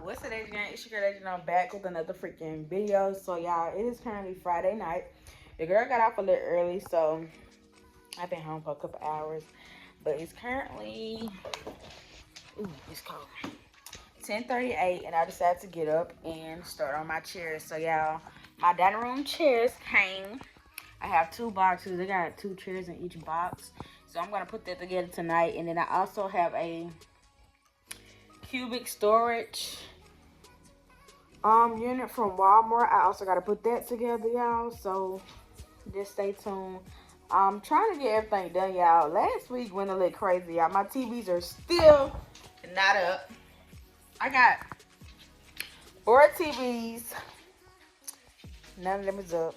What's it, Adrian? It's your girl Adrian. I'm back with another freaking video. So y'all, it is currently Friday night. The girl got off a little early, so I've been home for a couple hours. But it's currently it's cold. 10:38, and I decided to get up and start on my chairs. So y'all, my dining room chairs came. I have two boxes. I got two chairs in each box. So I'm gonna put that together tonight. And then I also have a cubic storage unit from Walmart. I also gotta put that together, y'all. So just stay tuned. I'm trying to get everything done, y'all. Last week went a little crazy, y'all. My TVs are still not up. I got 4 TVs. None of them is up.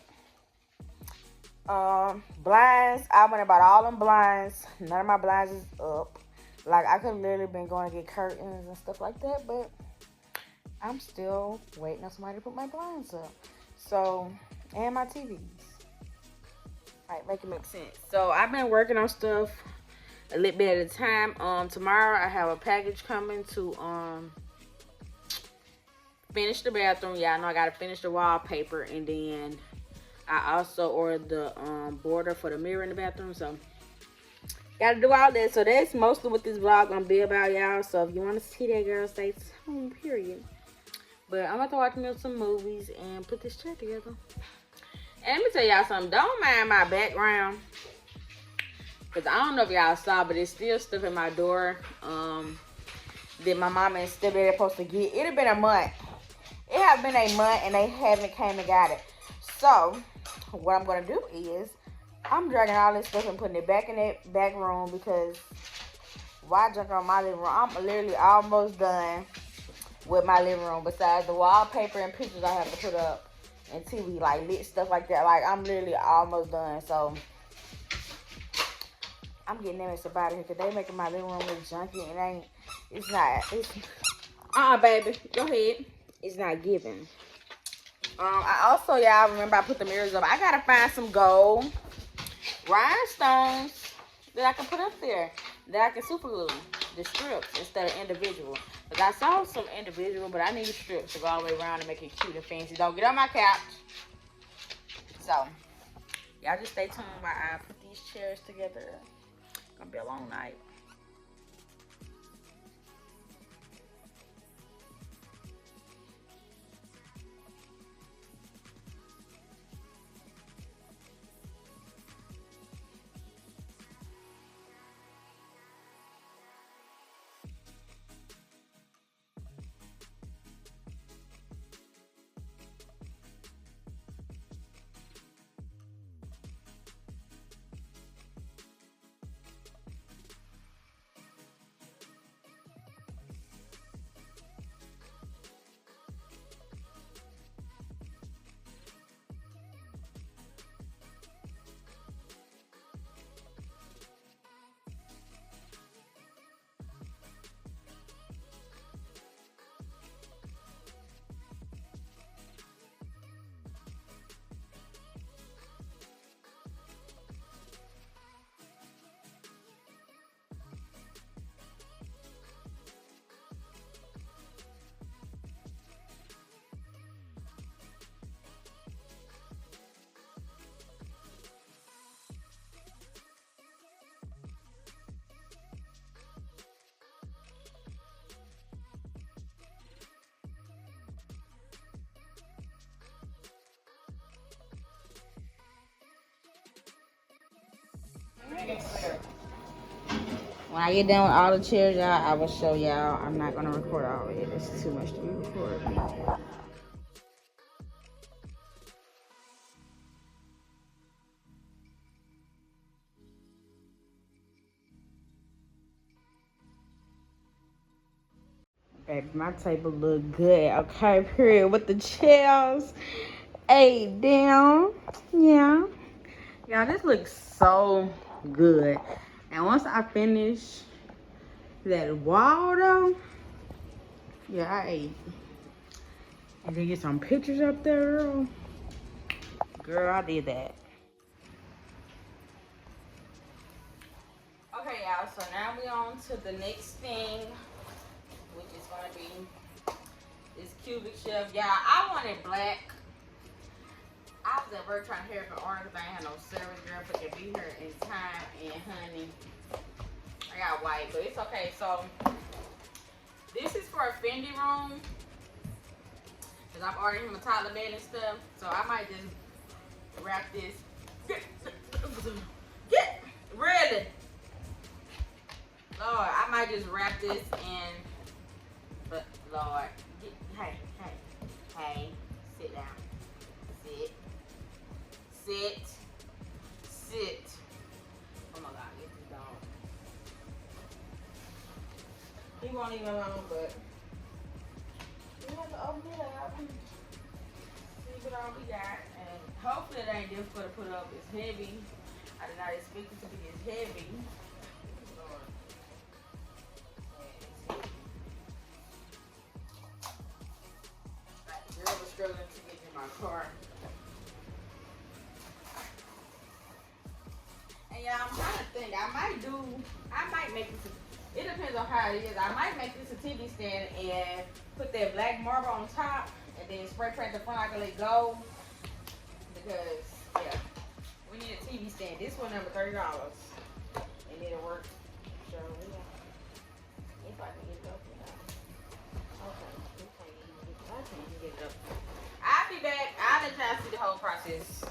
Blinds. I went about all them blinds. None of my blinds is up. Like, I could literally been going to get curtains and stuff like that, but I'm still waiting on somebody to put my blinds up. So, and my TVs. Right, make it make sense. So, I've been working on stuff a little bit at a time. Tomorrow I have a package coming to finish the bathroom. Y'all know I gotta finish the wallpaper, and then I also ordered the border for the mirror in the bathroom. So gotta do all that. So that's mostly what this vlog gonna be about, y'all. So if you want to see that, girl, stay tuned, period. But I'm about to watch me some movies and put this chair together. And let me tell y'all something. Don't mind my background, because I don't know if y'all saw, but it's still stuff in my door that my mama and stepdad are supposed to get. It have been a month. It have been a month and they haven't came and got it. So what I'm gonna do is I'm dragging all this stuff and putting it back in that back room, because why junk on my living room? I'm literally almost done with my living room. Besides the wallpaper and pictures I have to put up and TV, like lit stuff like that. Like, I'm literally almost done. So I'm getting them up out of here, because they making my living room look junky, and it's not. It's baby, go ahead. It's not giving. I also, y'all remember I put the mirrors up. I gotta find some gold rhinestones that I can put up there, that I can super glue the strips instead of individual. Because I saw some individual, but I need strips to go all the way around and make it cute and fancy. Don't get on my couch. So y'all just stay tuned while I put these chairs together. Gonna be a long night. When I get done with all the chairs, y'all, I will show y'all. I'm not gonna record all of it. It's too much to be recorded. Baby, my table look good. Okay, period. With the chairs. Hey, damn. Yeah. Y'all, this looks so good. And once I finish that wall, though, yeah, I ate. And then get some pictures up there, girl. Girl, I did that. Okay, y'all, so now we on to the next thing, which is gonna be This cubic shelf, y'all. I wanted black. I was at work trying to hurry up an order because I ain't had no service girl but can be here in time. And honey, I got white, but it's okay. So this is for a Fendi room because I'm ordering him a toddler bed and stuff. So I might just wrap this. Get really, Lord. I might just wrap this in. But Lord, hey, sit down, sit. Oh my God, get this dog. He won't leave me alone, but we have to open it up and see what all we got. And hopefully it ain't difficult to put up. It's heavy. I did not expect it to be this heavy. I was struggling to get in my car. And yeah, I'm trying to think. I might make this, it depends on how it is. I might make this a TV stand and put that black marble on top and then spray paint the front. I can let go. Because, yeah, we need a TV stand. This one number $30. And it'll work. So, yeah. If I can get it up. Okay. I can't even get it up. I'll be back. I'll let y'all see the whole process.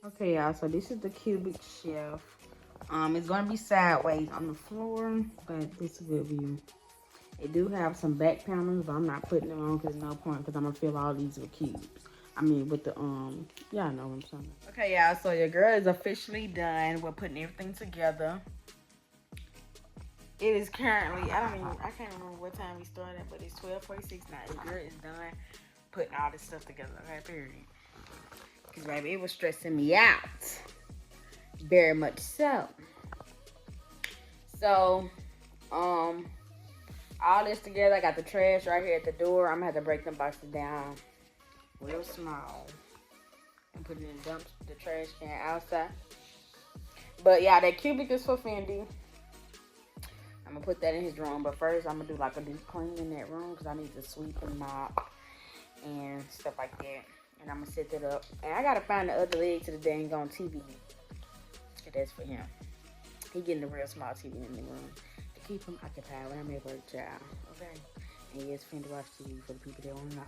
Okay, y'all, so this is the cubic shelf. It's gonna be sideways on the floor, but this is a good view. It do have some back panels, but I'm not putting them on because no point, because I'm gonna fill all these with cubes. I mean, with the, y'all know what I'm saying. Okay, y'all, so your girl is officially done with putting everything together. It is currently, I can't remember what time we started, but it's 12:46 now. Your girl is done putting all this stuff together, okay, period. Because, baby, it was stressing me out. Very much so. So, all this together, I got the trash right here at the door. I'm going to have to break them boxes down real small and put it in the trash can outside. But yeah, that cubic is for Fendi. I'm gonna put that in his room, but first I'm gonna do like a deep clean in that room because I need to sweep and mop and stuff like that. And I'm gonna set that up. And I gotta find the other leg to the dang on TV. That's for him. He getting a real small TV in the room to keep him occupied when I'm at work, child. Okay. And yes, Fendi watch TV for the people that wanna know.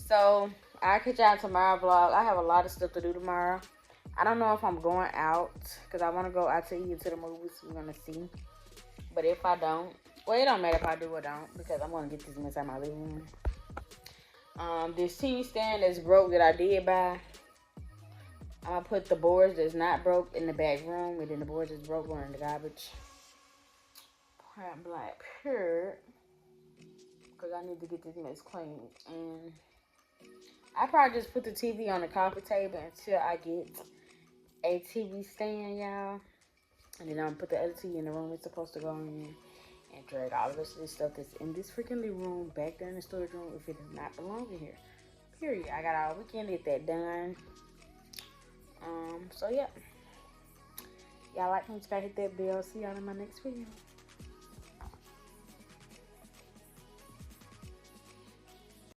So I'll catch y'all tomorrow vlog. I have a lot of stuff to do tomorrow. I don't know if I'm going out because I want to go out to eat to the movies. We're going to see. But if I don't, well, it don't matter if I do or don't because I'm going to get this inside my living room. This TV stand that's broke that I did buy, I'm going to put the boards that's not broke in the back room, and then the boards that's broke going in the garbage. Point blank period. Because I need to get this mess clean. And I probably just put the TV on the coffee table until I get a TV stand, y'all. And then I'm gonna put the other TV in the room it's supposed to go in and drag all of this stuff that's in this freaking living room back there in the storage room if it does not belong in here. Period. I got all weekend to get that done. So yeah. Y'all like me, hit that bell. See y'all in my next video.